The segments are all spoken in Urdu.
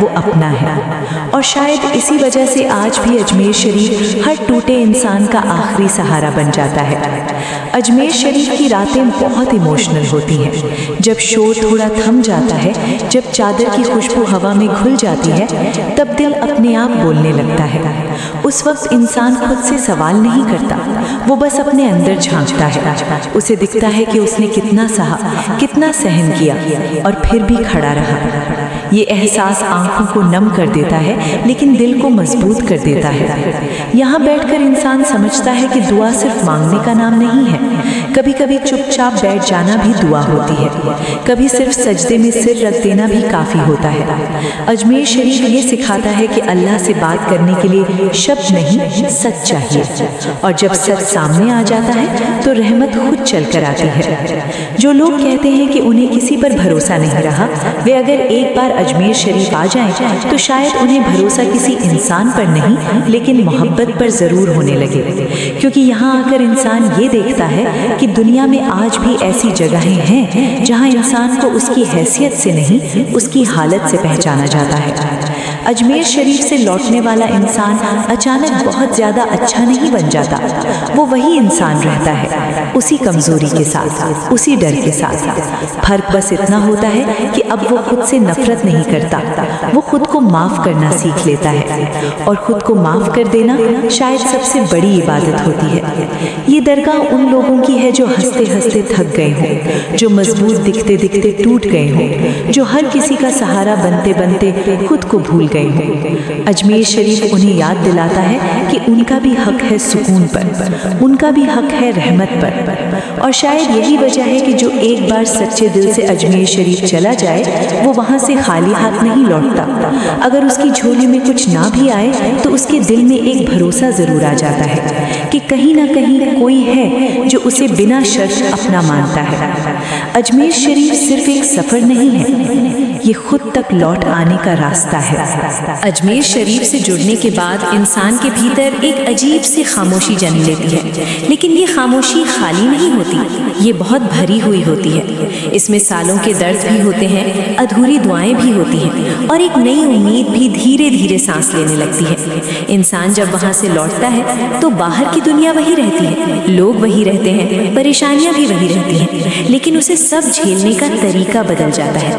وہ اپنا ہے، اور شاید اسی وجہ سے آج بھی اجمیر شریف ہر ٹوٹے انسان کا آخری سہارا بن جاتا ہے۔ اجمیر شریف کی راتیں بہت ایموشنل ہوتی ہیں۔ جب شور تھوڑا تھم جاتا ہے، جب چادر کی خوشبو ہوا میں گھل جاتی ہے، تب دل اپنے آپ بولنے لگتا ہے۔ اس وقت انسان خود سے سوال نہیں کرتا، وہ بس اپنے اندر جھانکتا ہے۔ اسے دکھتا ہے کہ اس نے کتنا سہا، کتنا سہن کیا، اور پھر بھی کھڑا رہا۔ یہ احساس آنکھوں کو نم کر دیتا ہے لیکن دل کو مضبوط کر دیتا ہے۔ یہاں بیٹھ کر انسان سمجھتا ہے کہ دعا صرف مانگنے کا نام نہیں ہے، کبھی کبھی چپ چاپ بیٹھ جانا بھی دعا ہوتی ہے، کبھی صرف سجدے میں سر رکھ دینا بھی کافی ہوتا ہے۔ اجمیر شریف یہ سکھاتا ہے کہ اللہ سے بات کرنے کے لیے شبد نہیں، سچ چاہیے، اور جب سچ سامنے آ جاتا ہے تو رحمت خود چل کر آتی ہے۔ جو لوگ کہتے ہیں کہ انہیں کسی پر بھروسہ نہیں رہا، وہ اگر ایک بار اجمیر شریف آ جائیں تو شاید انہیں بھروسہ کسی انسان پر نہیں لیکن محبت پر ضرور ہونے لگے، کیونکہ یہاں آ کر انسان یہ دیکھتا ہے کہ دنیا میں آج بھی ایسی جگہیں ہیں جہاں انسان کو اس کی حیثیت سے نہیں، اس کی حالت سے پہچانا جاتا ہے۔ اجمیر شریف سے لوٹنے والا انسان اچانک بہت زیادہ اچھا نہیں بن جاتا، وہ وہی انسان رہتا ہے، اسی کمزوری کے ساتھ، اسی ڈر کے ساتھ۔ فرق بس اتنا ہوتا ہے کہ اب وہ خود سے نفرت نہیں کرتا، وہ خود کو معاف کرنا سیکھ لیتا ہے، اور خود کو معاف کر دینا شاید سب سے بڑی عبادت ہوتی ہے۔ یہ درگاہ ان لوگوں کی ہے جو ہنستے ہنستے تھک گئے ہوں، جو مضبوط دکھتے دکھتے ٹوٹ گئے ہوں، جو ہر کسی کا سہارا بنتے بنتے خود کو بھول گئے ہوں۔ اجمیر شریف انہیں یاد دلاتا ہے کہ ان کا بھی حق ہے سکون پر، ان کا بھی حق ہے رحمت پر، اور شاید یہی وجہ ہے کہ جو ایک بار سچے دل سے اجمیر شریف چلا جائے وہ وہاں سے خالی ہاتھ نہیں لوٹتا۔ اگر اس کی جھولی میں کچھ نہ بھی آئے تو اس کے دل میں ایک بھروسہ ضرور آ جاتا ہے کہ کہیں نہ کہیں کوئی ہے جو اسے بنا شرط اپنا مانتا ہے۔ اجمیر شریف صرف ایک سفر نہیں ہے، یہ خود تک لوٹ آنے کا راستہ ہے۔ اجمیر شریف سے جڑنے کے بعد انسان کے بھیتر ایک عجیب سی خاموشی جنم لیتی ہے، لیکن یہ خاموشی خالی نہیں ہوتی، یہ بہت بھری ہوئی ہوتی ہے۔ اس میں سالوں کے درد بھی ہوتے ہیں، ادھوری دعائیں بھی ہوتی ہیں، اور ایک نئی امید بھی دھیرے دھیرے سانس لینے لگتی ہے۔ انسان جب وہاں سے لوٹتا ہے تو باہر کی دنیا وہی رہتی ہے، لوگ وہی رہتے ہیں، پریشانیاں بھی وہی رہتی ہیں، لیکن اسے سب جھیلنے کا طریقہ بدل جاتا ہے۔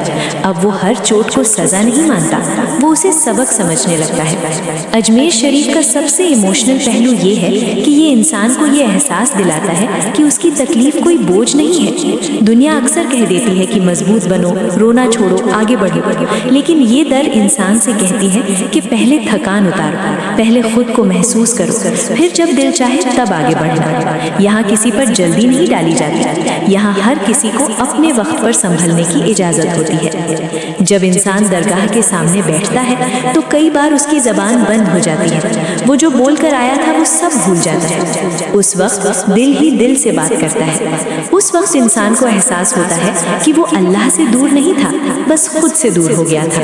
اب وہ ہر چوٹ کو سزا نہیں مانتا، وہ اسے سبق سمجھنے لگتا ہے۔ اجمیر شریف کا سب سے ایموشنل پہلو یہ ہے کہ یہ انسان کو یہ احساس دلاتا ہے کہ اس کی تکلیف کوئی بوجھ نہیں ہے۔ دنیا اکثر کہہ دیتی ہے کہ مضبوط بنو، رونا چھوڑو، آگے بڑھو، لیکن یہ در انسان سے کہتی ہے کہ پہلے تھکان اتارو، پہلے خود کو محسوس کرو، پھر جب دل چاہے تب آگے بڑھنا۔ یہاں کسی پر جلدی نہیں ڈالی جاتی، یہاں ہر کسی کو اپنے وقت پر سنبھلنے کی اجازت ہوتی ہے۔ جب انسان درگاہ کے سامنے بیٹھتا ہے تو کئی بار اس کی زبان بند ہو جاتی ہے، وہ جو بول کر آیا تھا وہ سب بھول جاتا ہے۔ اس وقت دل ہی دل سے بات کرتا ہے، اس وقت انسان کو احساس ہوتا ہے کہ وہ اللہ سے دور نہیں تھا، بس خود سے دور ہو گیا تھا،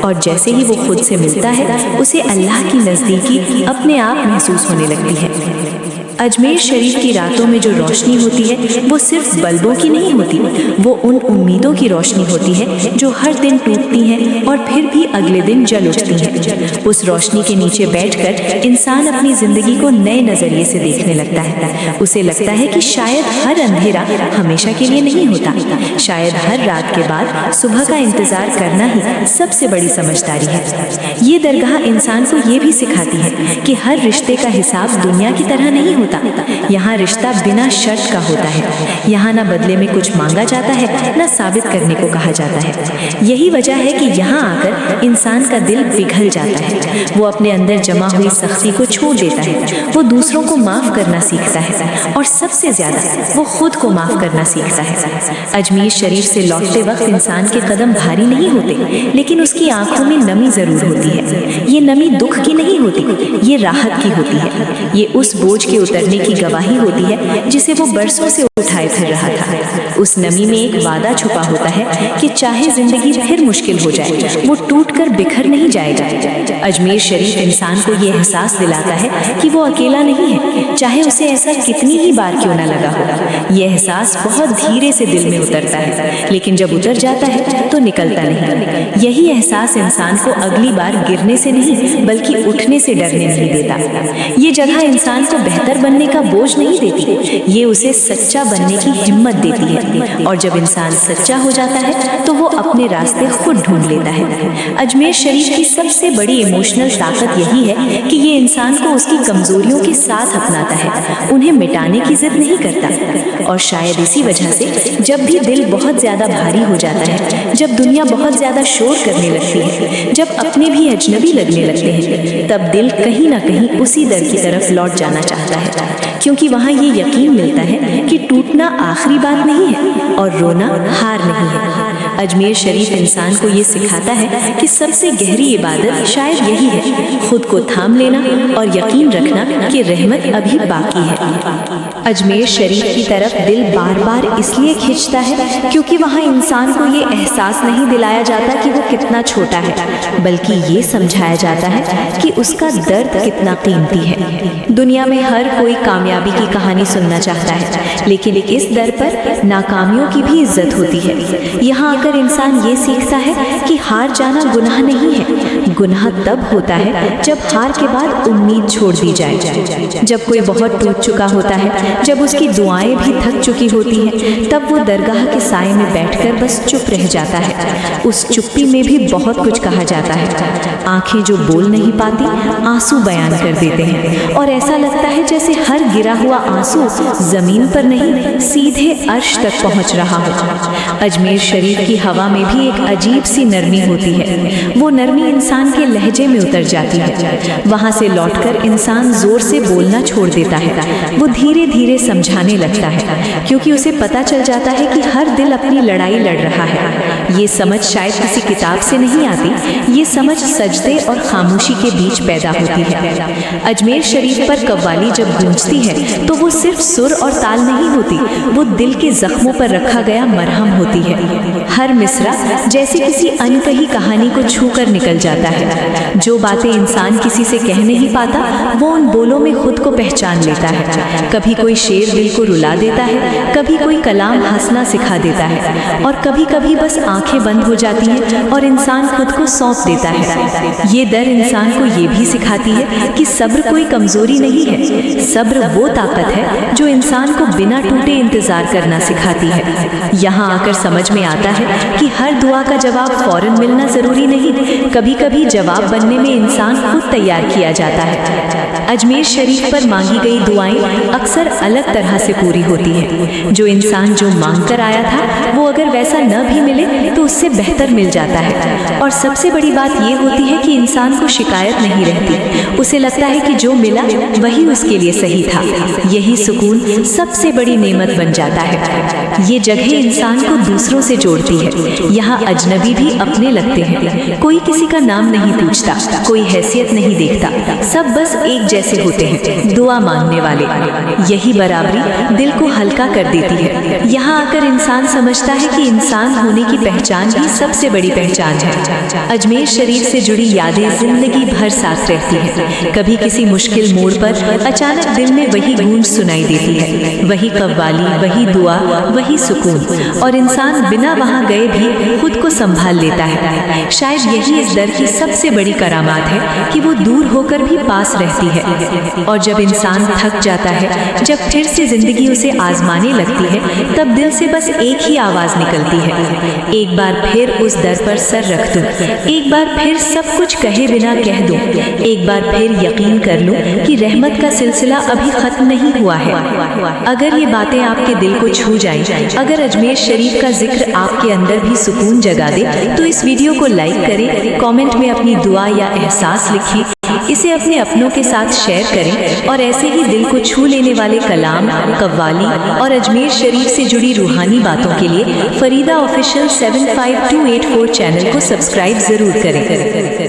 اور جیسے ہی وہ خود سے ملتا ہے اسے اللہ کی نزدیکی اپنے آپ محسوس ہونے لگتی ہے۔ اجمیر شریف کی راتوں میں جو روشنی ہوتی ہے وہ صرف بلبوں کی نہیں ہوتی، وہ ان امیدوں کی روشنی ہوتی ہے جو ہر دن ٹوٹتی ہیں اور پھر بھی اگلے دن جل اٹھتی ہیں۔ اس روشنی کے نیچے بیٹھ کر انسان اپنی زندگی کو نئے نظریے سے دیکھنے لگتا ہے۔ اسے لگتا ہے کہ شاید ہر اندھیرا ہمیشہ کے لیے نہیں ہوتا، شاید ہر رات کے بعد صبح کا انتظار کرنا ہی سب سے بڑی سمجھداری ہے۔ یہ درگاہ انسان کو یہ بھی سکھاتی ہے کہ ہر رشتے کا حساب دنیا کی طرح نہیں ہوتا، یہاں رشتہ بنا شرط کا ہوتا ہے، یہاں نہ بدلے میں کچھ مانگا جاتا ہے نہ ثابت کرنے کو کہا جاتا ہے۔ یہی وجہ ہے کہ یہاں آ کر انسان کا دل پگھل جاتا ہے، وہ اپنے اندر جمع ہوئی سختی کو چھوڑ دیتا ہے، وہ دوسروں کو معاف کرنا سیکھتا ہے، اور سب سے زیادہ وہ خود کو معاف کرنا سیکھتا ہے۔ اجمیر شریف سے لوٹتے وقت انسان کے قدم بھاری نہیں ہوتے، لیکن اس کی آنکھوں میں نمی ضرور ہوتی ہے۔ یہ نمی دکھ کی نہیں ہوتی، یہ راحت کی ہوتی ہے، یہ اس بوجھ کے اترنے کی گواہی ہوتی ہے جسے وہ برسوں سے اٹھائے پھر رہا تھا۔ اس نمی میں ایک وعدہ چھپا ہوتا ہے کہ چاہے زندگی پھر مشکل ہو جائے وہ ٹوٹ کر بکھر نہیں جائے گا۔ اجمیر شریف انسان کو یہ احساس دلاتا ہے کہ وہ اکیلا نہیں ہے، چاہے اسے ایسا کتنی ہی بار کیوں نہ لگا ہو۔ یہ احساس بہت دھیرے سے دل میں اترتا ہے، لیکن جب اتر جاتا ہے تو نکلتا نہیں۔ یہی احساس انسان کو اگلی بار گرنے سے نہیں بلکہ اٹھنے سے ڈرنے نہیں دیتا۔ یہ جگہ انسان کو بہتر بننے کا بوجھ نہیں دیتی، یہ اسے سچا بننے کی ہمت دیتی ہے، اور جب انسان سچا ہو جاتا ہے تو وہ اپنے راستے خود ڈھونڈ لیتا ہے۔ اجمیر شریف کی سب سے بڑی ایموشنل طاقت یہی ہے کہ یہ انسان کو اس کی کمزوریوں کے ساتھ اپناتا ہے، انہیں مٹانے کی ضد نہیں کرتا۔ اور شاید اسی وجہ سے جب بھی دل بہت زیادہ بھاری ہو جاتا ہے، جب دنیا بہت زیادہ شور کرنے لگتی ہے، جب اپنے بھی اجنبی لگنے لگتے ہیں، تب دل کہیں نہ کہیں اسی در کی طرف لوٹ جانا چاہتا ہے، کیونکہ وہاں یہ یقین ملتا ہے کہ ٹوٹنا آخری بات نہیں ہے اور رونا ہار نہیں ہے۔ اجمیر شریف انسان کو یہ سکھاتا ہے کہ سب سے گہری عبادت شاید یہی ہے، خود کو تھام لینا اور یقین رکھنا کہ رحمت ابھی باقی ہے۔ اجمیر شریف کی طرف دل بار بار اس لیے کھنچتا ہے کیونکہ وہاں انسان کو یہ احساس نہیں دلایا جاتا کہ وہ کتنا چھوٹا ہے، بلکہ یہ سمجھایا جاتا ہے کہ اس کا درد کتنا قیمتی ہے۔ دنیا میں ہر کوئی کامیابی کی کہانی سننا چاہتا ہے، لیکن اس در پر ناکامیوں کی بھی عزت ہوتی ہے۔ یہاں اگر انسان یہ سیکھتا ہے کہ ہار جانا گناہ نہیں ہے، گناہ تب ہوتا ہے جب ہار کے بعد امید چھوڑ دی جائے۔ جب کوئی بہت ٹوٹ چکا ہوتا ہے، جب اس کی دعائیں بھی تھک چکی ہوتی ہیں، تب وہ درگاہ کے سائے میں بیٹھ کر بس چپ رہ جاتا ہے۔ اس چپی میں بھی بہت کچھ کہا جاتا ہے۔ آنکھیں جو بول نہیں پاتی آنسو بیان کر دیتے ہیں، اور ایسا لگتا ہے جیسے ہر گرا ہوا آنسو زمین پر نہیں سیدھے عرش تک پہنچ رہا ہو۔ اجمیر شریف کی ہوا میں بھی ایک عجیب سی نرمی ہوتی ہے، وہ نرمی انسان کے لہجے میں اتر جاتی ہے۔ وہاں سے لوٹ کر انسان زور سے بولنا چھوڑ دیتا ہے، وہ دھیرے دھیرے سمجھانے لگتا ہے، کیونکہ اسے پتہ چل جاتا ہے کہ ہر دل اپنی لڑائی لڑ رہا ہے۔ یہ سمجھ شاید کسی کتاب سے نہیں آتی، یہ سمجھ سجدے اور خاموشی کے بیچ پیدا ہوتی ہے۔ اجمیر شریف پر قوالی جب گونجتی ہے تو وہ صرف سر اور تال نہیں ہوتی، وہ دل کے زخموں پر رکھا گیا مرہم ہوتی ہے۔ ہر مصرع جیسے کسی انکہی کہانی کو چھو کر نکل جاتا ہے۔ جو باتیں انسان کسی سے کہہ نہیں پاتا وہ ان بولوں میں خود کو پہچان لیتا ہے۔ کبھی کوئی شعر دل کو رلا دیتا ہے، کبھی کوئی کلام ہنسنا سکھا دیتا ہے، اور کبھی کبھی بس آنکھیں بند ہو جاتی ہیں اور انسان خود کو سونپ دیتا ہے۔ یہ در انسان کو یہ بھی سکھاتی ہے کہ صبر کوئی کمزوری نہیں ہے، صبر وہ طاقت ہے جو انسان کو بنا ٹوٹے انتظار کرنا سکھاتی ہے۔ یہاں آ کر سمجھ میں آتا ہے کہ ہر دعا کا جواب فوراً ملنا ضروری نہیں، کبھی کبھی جواب بننے میں انسان خود تیار کیا جاتا ہے۔ اجمیر شریف پر مانگی گئی دعائیں اکثر الگ طرح سے پوری ہوتی ہیں۔ جو انسان جو مانگ کر آیا تھا وہ اگر ویسا نہ بھی ملے تو اس سے بہتر مل جاتا ہے۔ اور سب سے بڑی بات یہ ہوتی ہے کہ انسان کو شکایت نہیں رہتی، اسے لگتا ہے کہ جو ملا وہی اس کے لیے صحیح تھا۔ یہی سکون سب سے بڑی نعمت بن جاتا ہے۔ یہ جگہ انسان کو دوسروں سے جوڑتی ہے، یہاں اجنبی بھی اپنے لگتے ہیں، کوئی کسی کا نام نہیں پوچھتا، کوئی حیثیت نہیں دیکھتا، سب بس ایک جیسے ہوتے ہیں، دعا مانگنے والے۔ یہی برابری دل کو ہلکا کر دیتی ہے۔ یہاں آ کر انسان سمجھتا ہے کہ انسان ہونے کی پہچان بھی سب سے بڑی پہچان ہے۔ اجمیر شریف سے جڑی یادیں زندگی بھر ساتھ رہتی ہیں۔ کبھی کسی مشکل موڑ پر اچانک دل میں وہی گونج سنائی دیتی ہے، وہی قوالی، وہی دعا، وہی سکون، اور انسان بنا وہاں گئے بھی خود کو سنبھال لیتا ہے۔ شاید یہی اس در کی سب سے بڑی کرامات ہے کہ وہ دور ہو کر بھی پاس رہتی ہے، اور جب انسان تھک جاتا ہے، جب پھر سے زندگی اسے آزمانے لگتی ہے، تب دل سے بس ایک ہی آواز نکلتی ہے، ایک بار پھر اس در پر سر رکھ دوں، ایک بار پھر سب کچھ کہے بنا کہہ دوں، ایک بار پھر یقین کر لوں کہ رحمت کا سلسلہ ابھی ختم نہیں ہوا ہے۔ اگر یہ باتیں آپ کے دل کو چھو جائیں، اگر اجمیر شریف کا ذکر آپ کے اندر بھی سکون جگا دے، تو اس ویڈیو کو لائک کریں، کامنٹ میں اپنی دعا یا احساس لکھیں، اسے اپنے اپنوں کے ساتھ شیئر کریں، اور ایسے ہی دل کو چھو لینے والے کلام، قوالی اور اجمیر شریف سے جڑی روحانی باتوں کے لیے فریدہ آفیشیل 75284 چینل کو سبسکرائب ضرور کریں۔